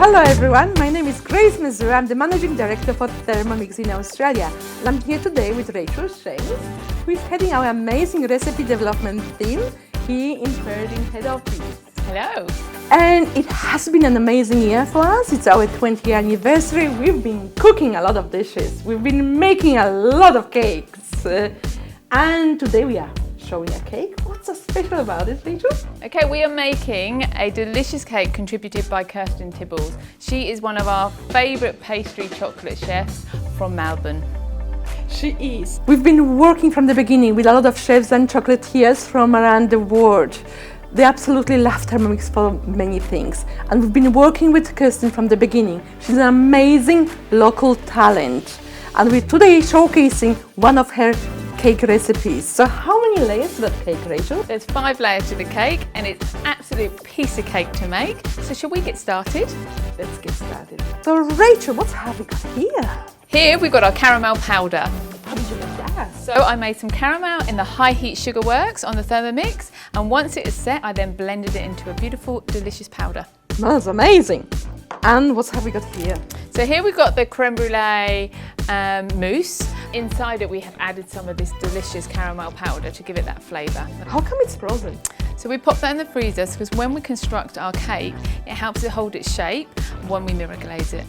Hello everyone, my name is Grace Missouri. I'm the Managing Director for Thermomix in Australia. And I'm here today with Rachel Shames, who is heading our amazing recipe development team here in Perth head office. Hello. And it has been an amazing year for us. It's our 20th anniversary. We've been cooking a lot of dishes. We've been making a lot of cakes. And today we are showing a cake. What's so special about it, Rachel? Okay, we are making a delicious cake contributed by Kirsten Tibballs. She is one of our favourite pastry chocolate chefs from Melbourne. She is. We've been working from the beginning with a lot of chefs and chocolatiers from around the world. They absolutely love Thermomix for many things. And we've been working with Kirsten from the beginning. She's an amazing local talent. And we're today showcasing one of her cake recipes. So how many layers to that cake, Rachel? There's 5 layers to the cake and it's an absolute piece of cake to make. So shall we get started? Let's get started. So Rachel, what have we got here? Here we've got our caramel powder. How did you make that? So I made some caramel in the high heat sugar works on the Thermomix, and once it is set I then blended it into a beautiful delicious powder. That's amazing. And what have we got here? So here we've got the creme brulee mousse. Inside it we have added some of this delicious caramel powder to give it that flavour. How come it's frozen? So we pop that in the freezer because when we construct our cake it helps it hold its shape when we mirror glaze it.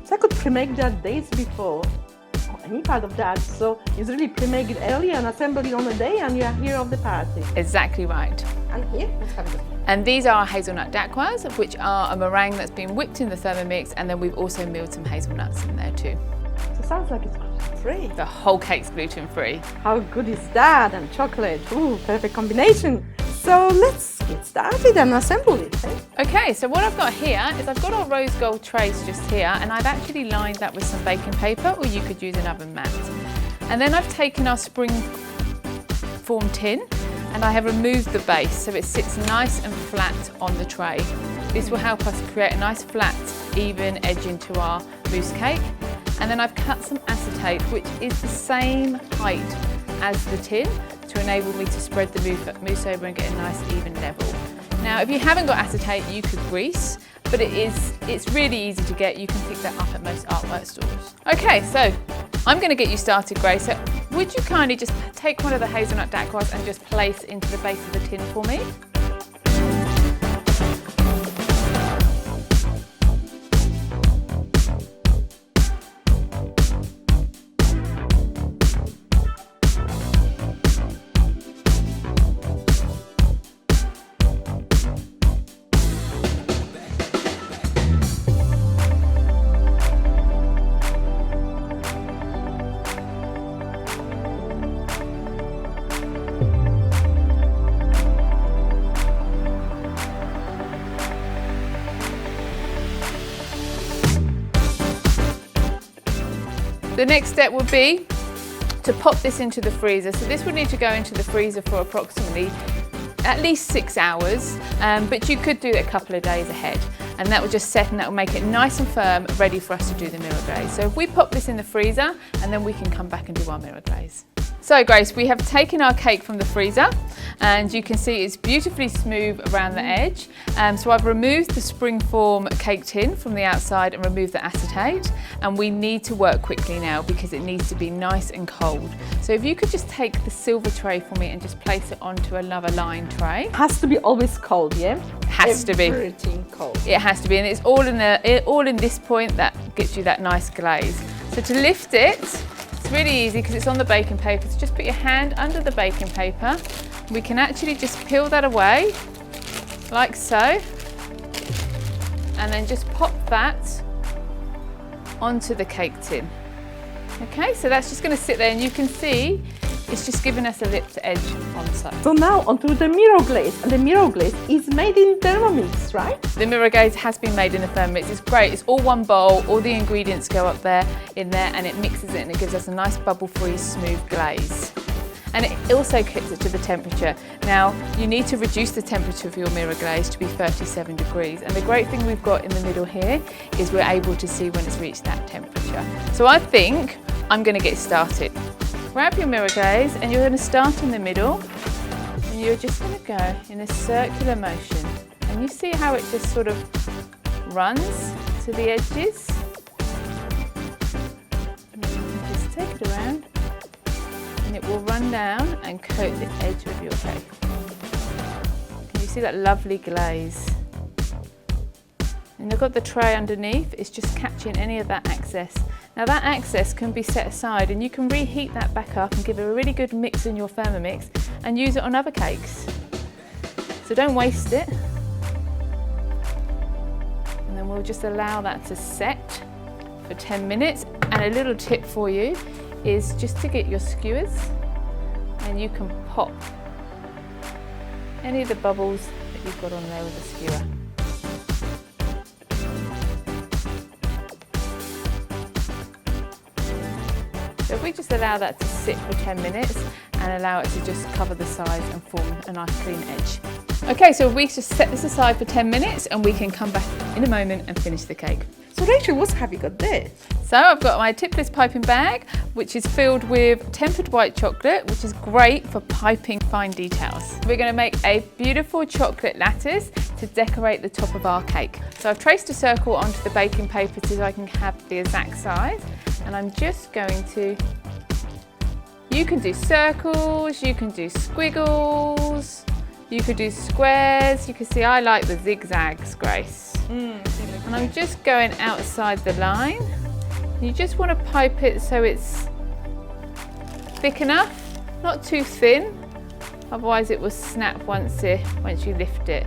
So I could pre-make that days before, or any part of that. So you really pre-make it early and assemble it on the day and you are here of the party. Exactly right. And here, let's have it. And these are our hazelnut dacquoise, which are a meringue that's been whipped in the Thermomix, and then we've also milled some hazelnuts in there too. So it sounds like it's gluten-free. The whole cake's gluten-free. How good is that? And chocolate, ooh, perfect combination. So let's get started and assemble it. Eh? Okay, so what I've got here is I've got our rose gold trays just here, and I've actually lined that with some baking paper, or you could use an oven mat. And then I've taken our Springform tin and I have removed the base so it sits nice and flat on the tray. This will help us create a nice flat, even edge into our mousse cake. And then I've cut some acetate, which is the same height as the tin, to enable me to spread the mousse over and get a nice even level. Now, if you haven't got acetate, you could grease, but it's really easy to get. You can pick that up at most artwork stores. Okay, so I'm going to get you started, Grace. So would you kindly just take one of the hazelnut dacquoise and just place into the base of the tin for me? The next step would be to pop this into the freezer. So this would need to go into the freezer for approximately at least 6 hours, but you could do it a couple of days ahead. And that will just set and that will make it nice and firm, ready for us to do the mirror glaze. So if we pop this in the freezer, and then we can come back and do our mirror glaze. So Grace, we have taken our cake from the freezer and you can see it's beautifully smooth around the edge. So I've removed the Springform cake tin from the outside and removed the acetate, and we need to work quickly now because it needs to be nice and cold. So if you could just take the silver tray for me and just place it onto another lined tray. It has to be always cold, yeah? It has to be. Everything cold. It has to be, and it's all in this point that gets you that nice glaze. So to lift it, it's really easy because it's on the baking paper. So just put your hand under the baking paper. We can actually just peel that away, like so, and then just pop that onto the cake tin. Okay, so that's just going to sit there, and you can see it's just giving us a lipped edge on the side. So now onto the mirror glaze, and the mirror glaze is made in Thermomix, right? The mirror glaze has been made in the Thermomix. It's great. It's all one bowl. All the ingredients go up there, in there, and it mixes it, and it gives us a nice bubble-free, smooth glaze. And it also cooks it to the temperature. Now, you need to reduce the temperature of your mirror glaze to be 37 degrees. And the great thing we've got in the middle here is we're able to see when it's reached that temperature. So I think I'm going to get started. Grab your mirror glaze and you're going to start in the middle, and you're just going to go in a circular motion. And you see how it just sort of runs? to the edges. And then you can just take it around and it will run down and coat the edge of your cake. Can you see that lovely glaze? And you've got the tray underneath, it's just catching any of that excess. Now that excess can be set aside and you can reheat that back up and give it a really good mix in your Thermomix and use it on other cakes. So don't waste it. And then we'll just allow that to set for 10 minutes. And a little tip for you is just to get your skewers and you can pop any of the bubbles that you've got on there with a skewer. So if we just allow that to sit for 10 minutes and allow it to just cover the sides and form a nice clean edge. Okay, so we just set this aside for 10 minutes and we can come back in a moment and finish the cake. So Rachel, what have you got there? So I've got my tipless piping bag, which is filled with tempered white chocolate, which is great for piping fine details. We're going to make a beautiful chocolate lattice to decorate the top of our cake. So I've traced a circle onto the baking paper so I can have the exact size. And I'm just going to, you can do circles, you can do squiggles, you could do squares. You can see I like the zigzags, Grace. And I'm just going outside the line. You just want to pipe it so it's thick enough, not too thin, otherwise it will snap once you lift it.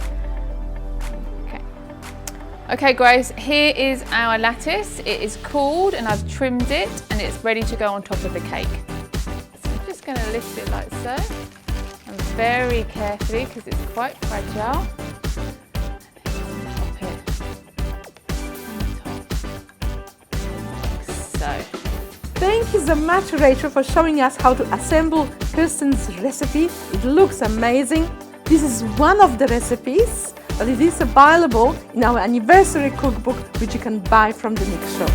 Okay Grace, here is our lattice. It is cooled and I've trimmed it and it's ready to go on top of the cake. So I'm just going to lift it like so, and very carefully because it's quite fragile. Pop it on the top, like so. Thank you so much, Rachel, for showing us how to assemble Kirsten's recipe. It looks amazing. This is one of the recipes, but it is available in our anniversary cookbook, which you can buy from the Mix shop.